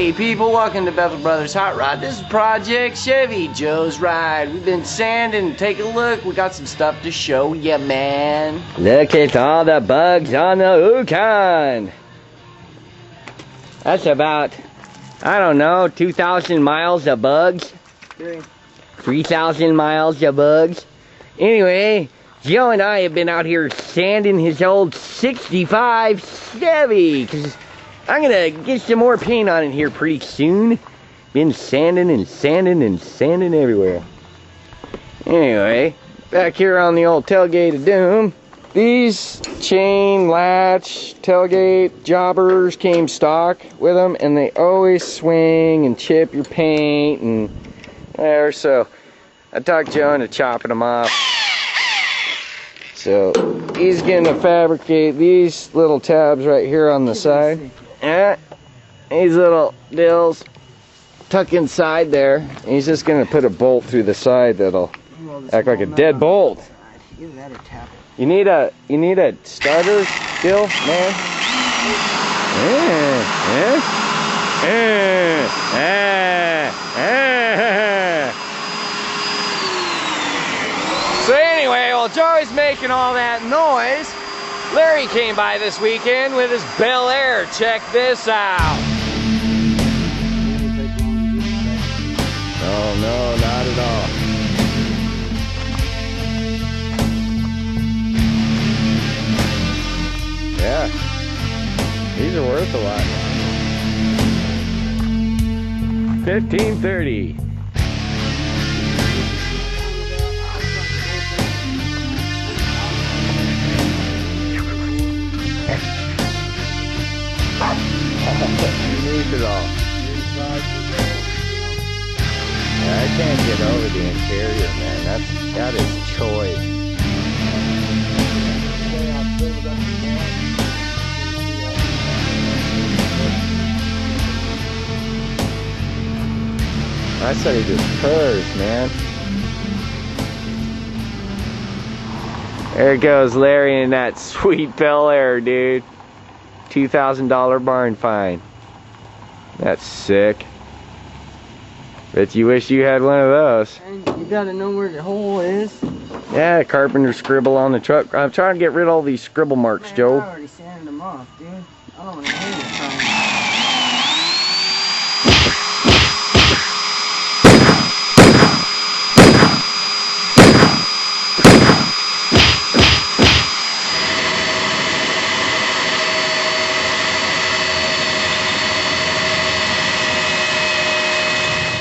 Hey people, welcome to Bel Brothers Hot Rod. This is Project Chevy, Joe's Ride. We've been sanding, take a look. We got some stuff to show ya, man. Look at all the bugs on the Yukon. That's about, I don't know, 2,000 miles of bugs. 3,000 miles of bugs. Anyway, Joe and I have been out here sanding his old 65 Chevy. 'Cause I'm gonna get some more paint on it here pretty soon. Been sanding and sanding and sanding everywhere. Anyway, back here on the old tailgate of doom, these chain latch tailgate jobbers came stock with them, and they always swing and chip your paint and there. So I talked Joe into chopping them off. So he's gonna fabricate these little tabs right here on the side. Yeah, these little dills tuck inside there. And he's just gonna put a bolt through the side that'll act like a dead bolt. You need a starter still, man. So anyway, while Joey's making all that noise, Larry came by this weekend with his Bel Air. Check this out. Oh no, not at all. Yeah, these are worth a lot. 1530. Underneath it all. Yeah, I can't get over the interior, man. That is choice. I said he just purrs, man. There goes Larry in that sweet Bel Air, dude. $2,000 barn find. That's sick. Bet you wish you had one of those. And you gotta know where the hole is. Yeah, carpenter scribble on the truck. I'm trying to get rid of all these scribble marks, Man, Joe. I already sanded them off, dude. I don't want to hear this song.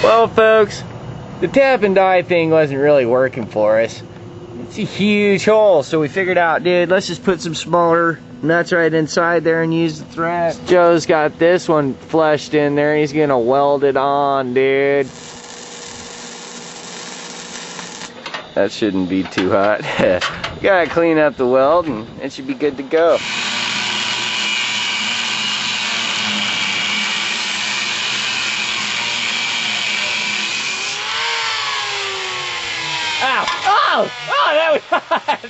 Well, folks, the tap and die thing wasn't really working for us. It's a huge hole, so we figured out, dude, let's just put some smaller nuts right inside there and use the thread. Joe's got this one flushed in there. He's gonna weld it on, dude. That shouldn't be too hot. Gotta clean up the weld and it should be good to go. Ow! Oh, that was hot!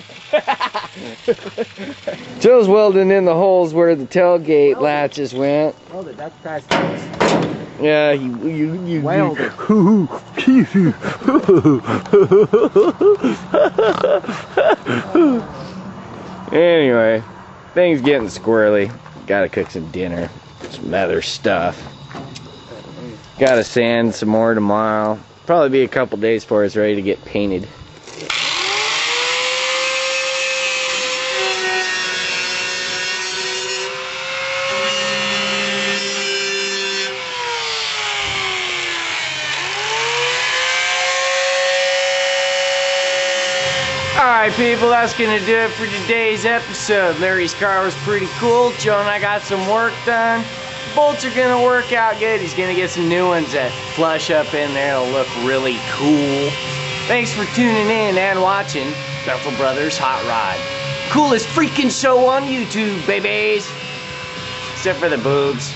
Joe's welding in the holes where the tailgate latches went. Weld it, that's past this. Yeah, you weld it. Anyway, things getting squirrely. Gotta cook some dinner, some other stuff. Gotta sand some more tomorrow. Probably be a couple days before it's ready to get painted. Alright people, that's gonna do it for today's episode. Larry's car was pretty cool. Joe and I got some work done. Bolts are gonna work out good. He's gonna get some new ones that flush up in there. It'll look really cool. Thanks for tuning in and watching Bel Brothers Hot Rod. Coolest freaking show on YouTube, babies. Except for the boobs.